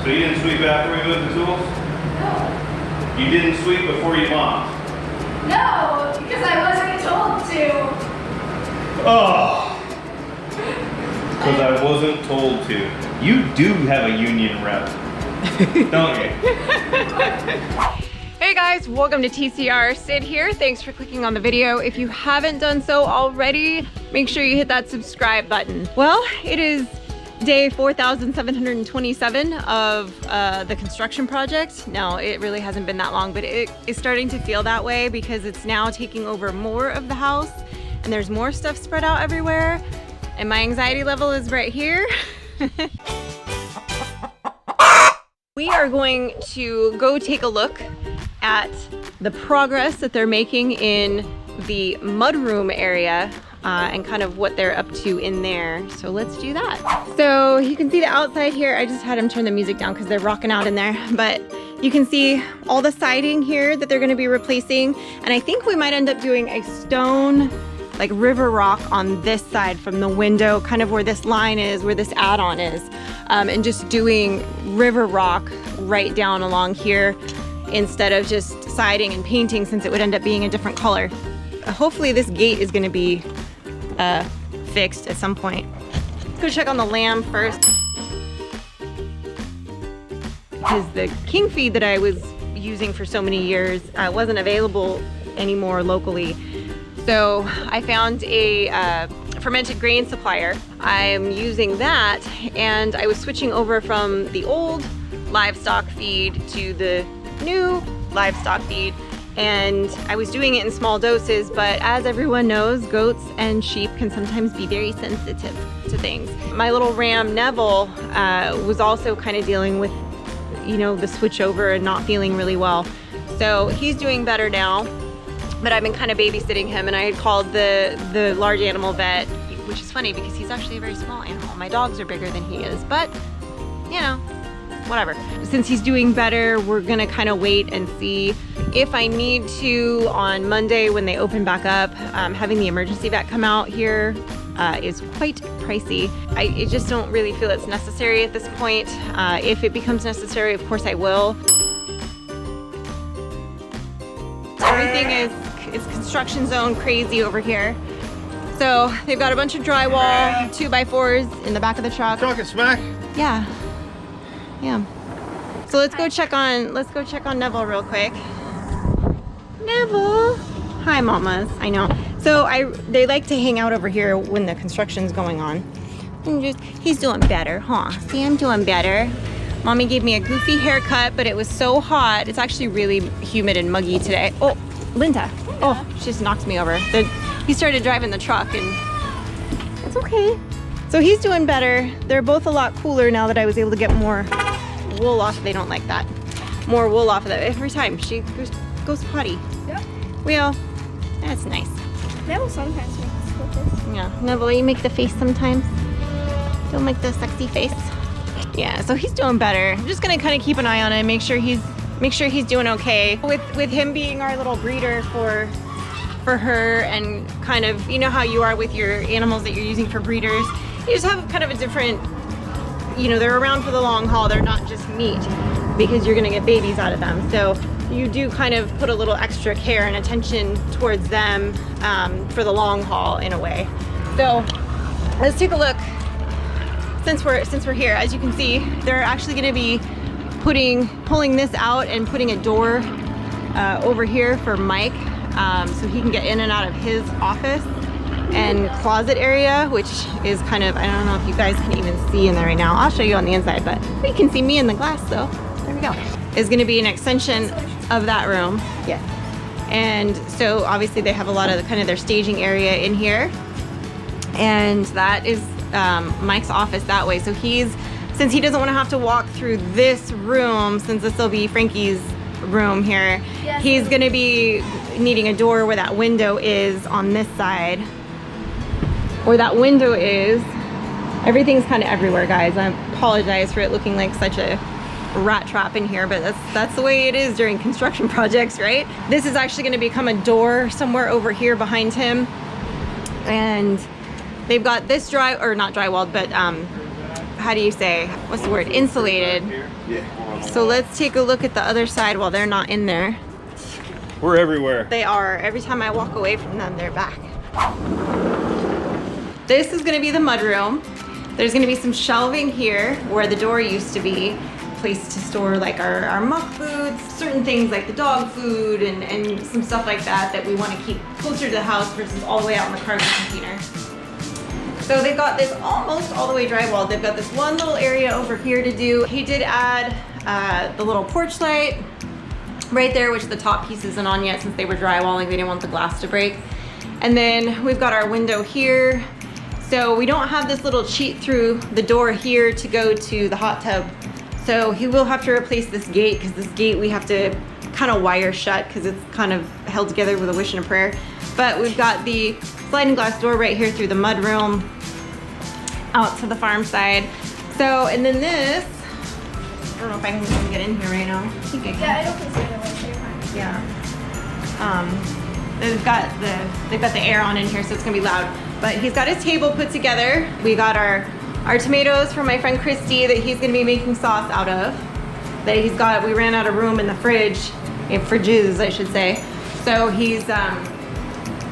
So you didn't sweep after we moved the tools? No. You didn't sweep before you mopped? No, because I wasn't told to. Oh! Because I wasn't told to. You do have a union rep, don't you? Hey guys, welcome to TCR. Sid here. Thanks for clicking on the video. If you haven't done so already, make sure you hit that subscribe button. Well, it is day 4,727 of the construction project. No, it really hasn't been that long, but it is starting to feel that way because it's now taking over more of the house and there's more stuff spread out everywhere. And my anxiety level is right here. We are going to go take a look at the progress that they're making in the mudroom area and kind of what they're up to in there. So let's do that. So you can see the outside here. I just had them turn the music down because they're rocking out in there. But you can see all the siding here that they're going to be replacing. And I think we might end up doing a stone, like river rock on this side from the window, kind of where this line is, where this add-on is. And just doing river rock right down along here instead of just siding and painting, since it would end up being a different color. Hopefully this gate is going to be fixed at some point. Let's go check on the lamb first. Because the king feed that I was using for so many years wasn't available anymore locally. So I found a fermented grain supplier. I'm using that, and I was switching over from the old livestock feed to the new livestock feed, and I was doing it in small doses, but as everyone knows, goats and sheep can sometimes be very sensitive to things. My little ram Neville was also kind of dealing with, you know, the switch over and not feeling really well. So he's doing better now, but I've been kind of babysitting him, and I had called the large animal vet, which is funny because he's actually a very small animal. My dogs are bigger than he is, but you know, whatever. Since he's doing better, we're gonna kind of wait and see. If I need to, on Monday when they open back up, having the emergency vet come out here is quite pricey. I just don't really feel it's necessary at this point. If it becomes necessary, of course I will. Everything is construction zone crazy over here. So they've got a bunch of drywall, 2x4s in the back of the truck. Talking smack? Yeah. Yeah. So let's go check on Neville real quick. Neville. Hi, mamas. I know. So they like to hang out over here when the construction's going on. And he's doing better, huh? See, I'm doing better. Mommy gave me a goofy haircut, but it was so hot. It's actually really humid and muggy today. Oh, Linda. Oh, she just knocked me over. He started driving the truck, and it's okay. So he's doing better. They're both a lot cooler now that I was able to get more wool off. They don't like that. More wool off of that. Every time she goes potty. Yep. Well, that's nice. Neville sometimes makes this. Yeah, Neville, you make the face sometimes. Don't make the sexy face. Yeah, so he's doing better. I'm just gonna kind of keep an eye on him, make sure he's doing okay. With him being our little breeder for her, and kind of, you know how you are with your animals that you're using for breeders. You just have kind of a different, you know, they're around for the long haul. They're not just meat, because you're gonna get babies out of them. So you do kind of put a little extra care and attention towards them for the long haul in a way. So let's take a look. Since we're here, as you can see, they're actually gonna be pulling this out and putting a door over here for Mike, so he can get in and out of his office and closet area, which is kind of, I don't know if you guys can even see in there right now. I'll show you on the inside, but you can see me in the glass, so there we go. Is gonna be an extension of that room. Yeah. And so obviously they have a lot of kind of their staging area in here. And that is Mike's office that way. So since he doesn't want to have to walk through this room, since this will be Frankie's room here, yes, he's going to be needing a door where that window is on this side. Where that window is, everything's kind of everywhere, guys. I apologize for it looking like such a rat trap in here, but that's the way it is during construction projects, right? This is actually going to become a door somewhere over here behind him. And they've got this not drywalled, but how do you say, what's the word, insulated. Yeah. So let's take a look at the other side while they're not in there. We're everywhere. They are. Every time I walk away from them, they're back. This is gonna be the mudroom. There's gonna be some shelving here where the door used to be. Place to store like our muck foods, certain things like the dog food and some stuff like that we want to keep closer to the house versus all the way out in the cargo container. So they've got this almost all the way drywalled. They've got this one little area over here to do. He did add the little porch light right there, which the top piece isn't on yet since they were drywalling. They didn't want the glass to break. And then we've got our window here. So we don't have this little cheat through the door here to go to the hot tub. So he will have to replace this gate because this gate we have to kind of wire shut because it's kind of held together with a wish and a prayer. But we've got the sliding glass door right here through the mudroom out to the farm side. So, and then this, I don't know if I can even get in here right now. I think I can. Yeah, I don't think so either way, so you're fine. Yeah. They've got the air on in here, so it's gonna be loud. But he's got his table put together. We got our tomatoes from my friend Christy that he's gonna be making sauce out of. We ran out of room in the fridge, in fridges I should say. So he's gonna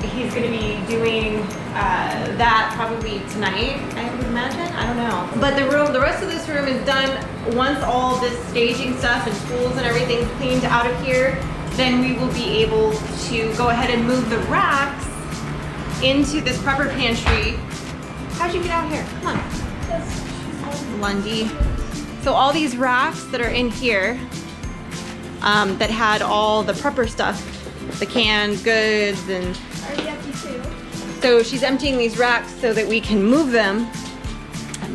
be doing that probably tonight, I would imagine, I don't know. But the rest of this room is done once all this staging stuff and tools and everything's cleaned out of here, then we will be able to go ahead and move the racks into this prepper pantry. How'd you get out here? Come on. Lundy. So all these racks that are in here that had all the prepper stuff, the canned goods and... Are you empty too? So she's emptying these racks so that we can move them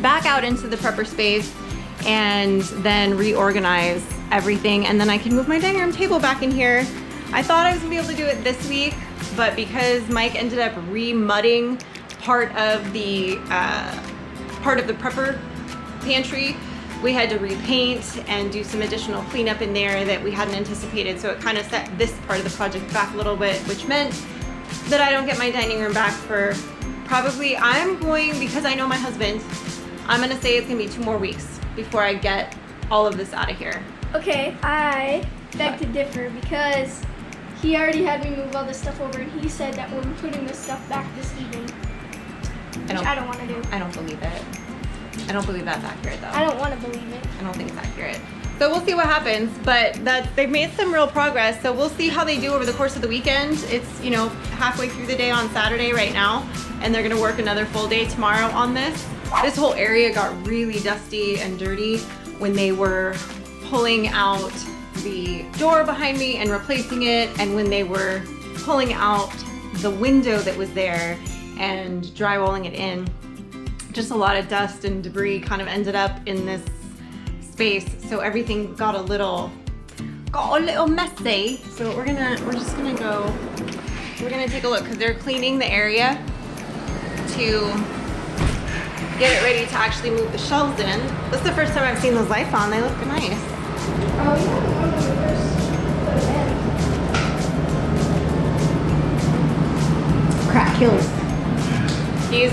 back out into the prepper space and then reorganize everything. And then I can move my dining room table back in here. I thought I was gonna be able to do it this week, but because Mike ended up remudding part of the prepper pantry, we had to repaint and do some additional cleanup in there that we hadn't anticipated. So it kind of set this part of the project back a little bit, which meant that I don't get my dining room back for probably, because I know my husband, I'm gonna say it's gonna be 2 more weeks before I get all of this out of here. Okay, I beg to differ because he already had me move all this stuff over and he said that we're putting this stuff back this evening. Which I don't want to do. I don't believe it. I don't believe that's accurate though. I don't want to believe it. I don't think it's accurate. So we'll see what happens, but they've made some real progress. So we'll see how they do over the course of the weekend. It's, halfway through the day on Saturday right now, and they're gonna work another full day tomorrow on this. This whole area got really dusty and dirty when they were pulling out the door behind me and replacing it, and when they were pulling out the window that was there and drywalling it in. Just a lot of dust and debris kind of ended up in this space, so everything got a little messy. So we're gonna take a look because they're cleaning the area to get it ready to actually move the shelves in. This is the first time I've seen those lights on. They look nice. Oh, yeah. Crack kills. He's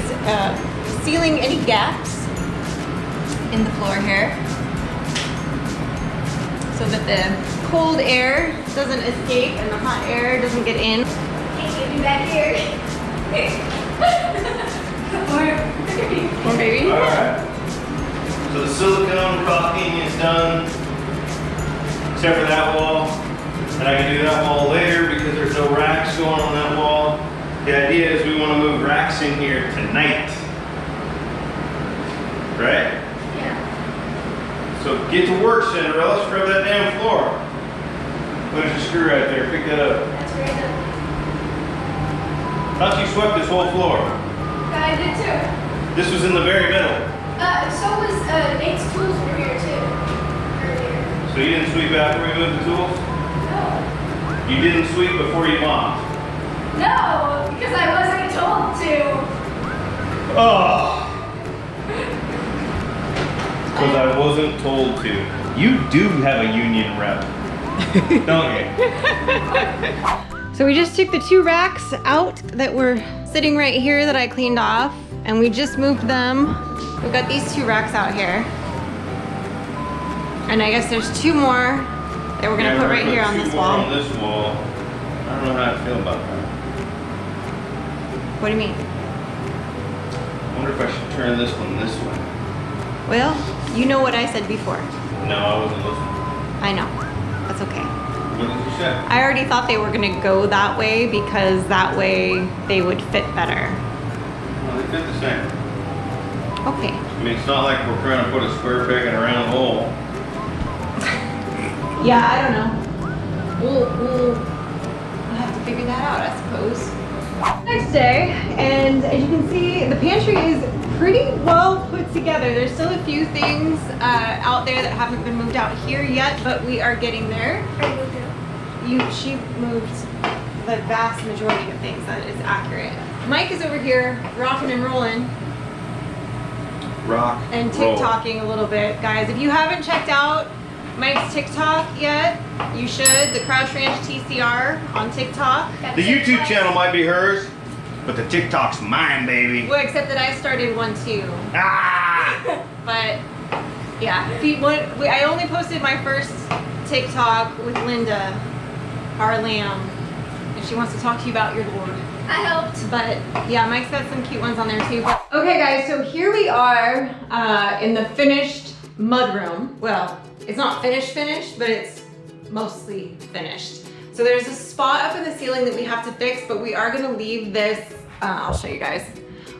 sealing any gaps in the floor here so that the cold air doesn't escape and the hot air doesn't get in. Can't get me back here. Or maybe. Alright. So the silicone caulking is done, except for that wall. And I can do that wall later because there's no racks going on that wall. The idea is we want to move racks in here tonight. Right? Yeah. So get to work, Cinderella. Scrub that damn floor. There's a screw right there. Pick that up. That's right up. Thought you swept this whole floor. I did too. This was in the very middle. So was Nate's tools were here too. Earlier. So you didn't sweep after we moved the tools? No. You didn't sweep before you mopped? No, because I wasn't told to. Oh. Because I wasn't told to. You do have a union rep, don't you? So we just took the 2 racks out that were sitting right here that I cleaned off, and we just moved them We've got these 2 racks out here. And I guess there's 2 more that we're gonna put right here on this wall. On this wall. I don't know how I feel about that. What do you mean? I wonder if I should turn this one this way. Well, you know what I said before. No, I wasn't listening. I know. That's okay. What did you say? I already thought they were gonna go that way because that way they would fit better. Well, they fit the same. Okay. I mean, it's not like we're trying to put a square peg in a round hole. Yeah, I don't know. We'll have to figure that out, I suppose. Next day, and as you can see, the pantry is pretty well put together. There's still a few things out there that haven't been moved out here yet, but we are getting there. She moved the vast majority of things. That is accurate. Mike is over here rocking and rolling. Rock. And TikToking a little bit. Guys, if you haven't checked out Mike's TikTok yet, you should. The Crouch Ranch TCR on TikTok. The YouTube channel might be hers, but the TikTok's mine, baby. Well, except that I started one too. Ah! But yeah, I only posted my first TikTok with Linda, our lamb, and she wants to talk to you about your Lord. I helped. But yeah, Mike's got some cute ones on there too. Okay guys, so here we are in the finished mudroom. Well, it's not finished, but it's mostly finished. So there's a spot up in the ceiling that we have to fix, but we are gonna leave this, I'll show you guys.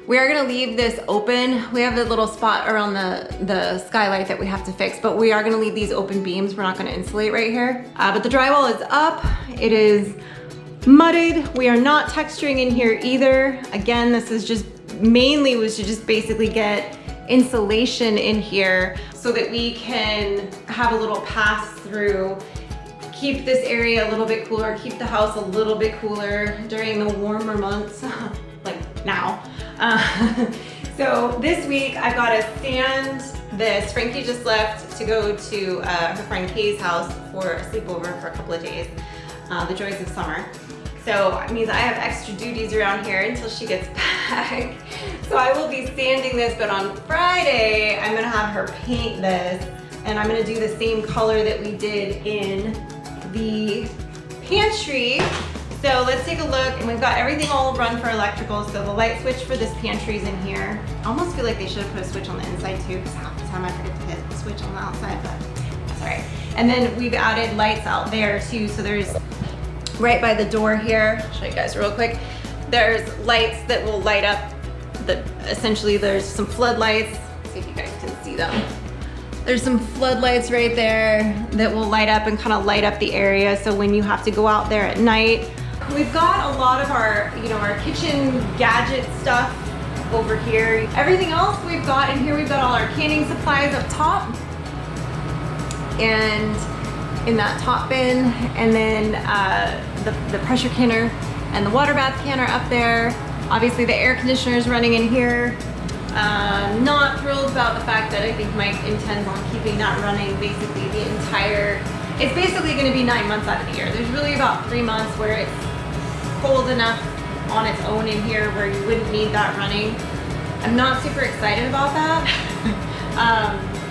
We are gonna leave this open. We have a little spot around the skylight that we have to fix, but we are gonna leave these open beams. We're not gonna insulate right here. But the drywall is up. It is mudded. We are not texturing in here either. Again, this is just mainly was to just basically get insulation in here so that we can have a little pass through, keep this area a little bit cooler, keep the house a little bit cooler during the warmer months, like now. So this week I've got to sand this. Frankie just left to go to her friend Kay's house for a sleepover for a couple of days, the joys of summer. So it means I have extra duties around here until she gets back. So I will be sanding this, but on Friday, I'm gonna have her paint this, and I'm gonna do the same color that we did in the pantry. So let's take a look, and we've got everything all run for electrical. So the light switch for this pantry's in here. I almost feel like they should have put a switch on the inside too, because half the time I forget to hit the switch on the outside, but that's all right. And then we've added lights out there too. So there's right by the door here, I'll show you guys real quick. There's lights that will light up essentially there's some floodlights. Let's see if you guys can see them. There's some floodlights right there that will light up and kind of light up the area. So when you have to go out there at night, we've got a lot of our, our kitchen gadget stuff over here. Everything else we've got in here, we've got all our canning supplies up top and in that top bin, and then the pressure canner and the water bath can are up there. Obviously the air conditioner is running in here. Not thrilled about the fact that I think Mike intends on keeping that running basically the entire, it's basically gonna be 9 months out of the year. There's really about 3 months where it's cold enough on its own in here where you wouldn't need that running. I'm not super excited about that.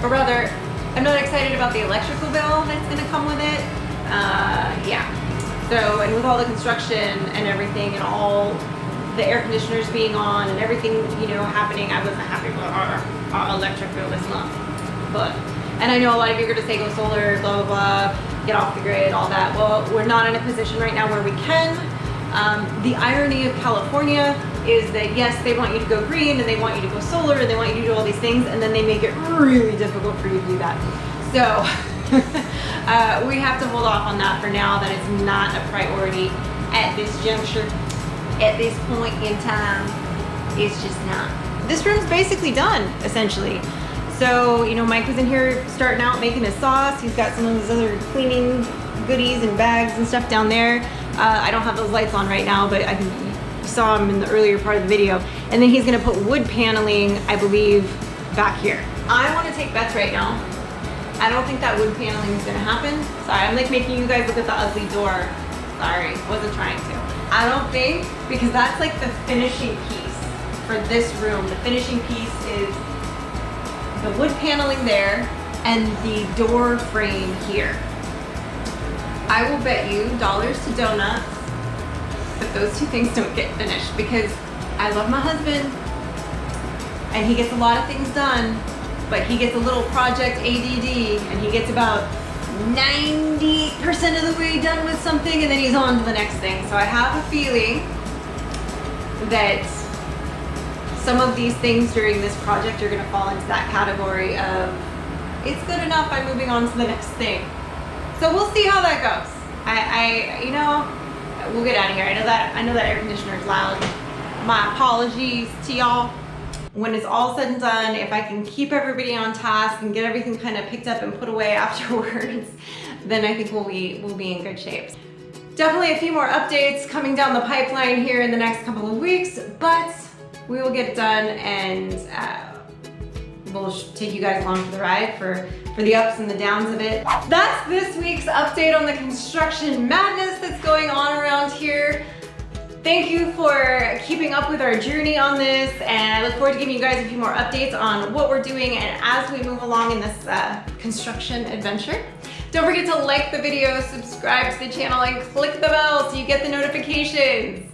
Or rather, I'm not excited about the electrical bill that's gonna come with it. Yeah. So, and with all the construction and everything and all the air conditioners being on and everything, happening, I wasn't happy with our electric bill this month. But, and I know a lot of you are gonna say go solar, blah, blah, blah, get off the grid, all that. Well, we're not in a position right now where we can. The irony of California is that yes, they want you to go green and they want you to go solar and they want you to do all these things, and then they make it really difficult for you to do that. So we have to hold off on that for now. That is not a priority at this juncture, at this point in time. It's just not. This room's basically done, essentially. So, Mike was in here starting out making his sauce. He's got some of his other cleaning goodies and bags and stuff down there. I don't have those lights on right now, but you saw him in the earlier part of the video. And then he's gonna put wood paneling, I believe, back here. I wanna take bets right now. I don't think that wood paneling is gonna happen. Sorry, I'm like making you guys look at the ugly door. Sorry, wasn't trying to. I don't think, because that's like the finishing piece for this room. The finishing piece is the wood paneling there and the door frame here. I will bet you dollars to donuts that those two things don't get finished, because I love my husband and he gets a lot of things done, but he gets a little project ADD and he gets about 90% of the way done with something and then he's on to the next thing. So I have a feeling that some of these things during this project are gonna fall into that category of it's good enough, I'm moving on to the next thing. So we'll see how that goes. You know, we'll get out of here. I know that air conditioner is loud. My apologies to y'all. When it's all said and done, if I can keep everybody on task and get everything kind of picked up and put away afterwards, then I think we'll be in good shape. Definitely a few more updates coming down the pipeline here in the next couple of weeks, but we will get it done, and we'll take you guys along for the ride for the ups and the downs of it. That's this week's update on the construction madness that's going on around here. Thank you for keeping up with our journey on this, and I look forward to giving you guys a few more updates on what we're doing and as we move along in this construction adventure. Don't forget to like the video, subscribe to the channel, and click the bell so you get the notifications.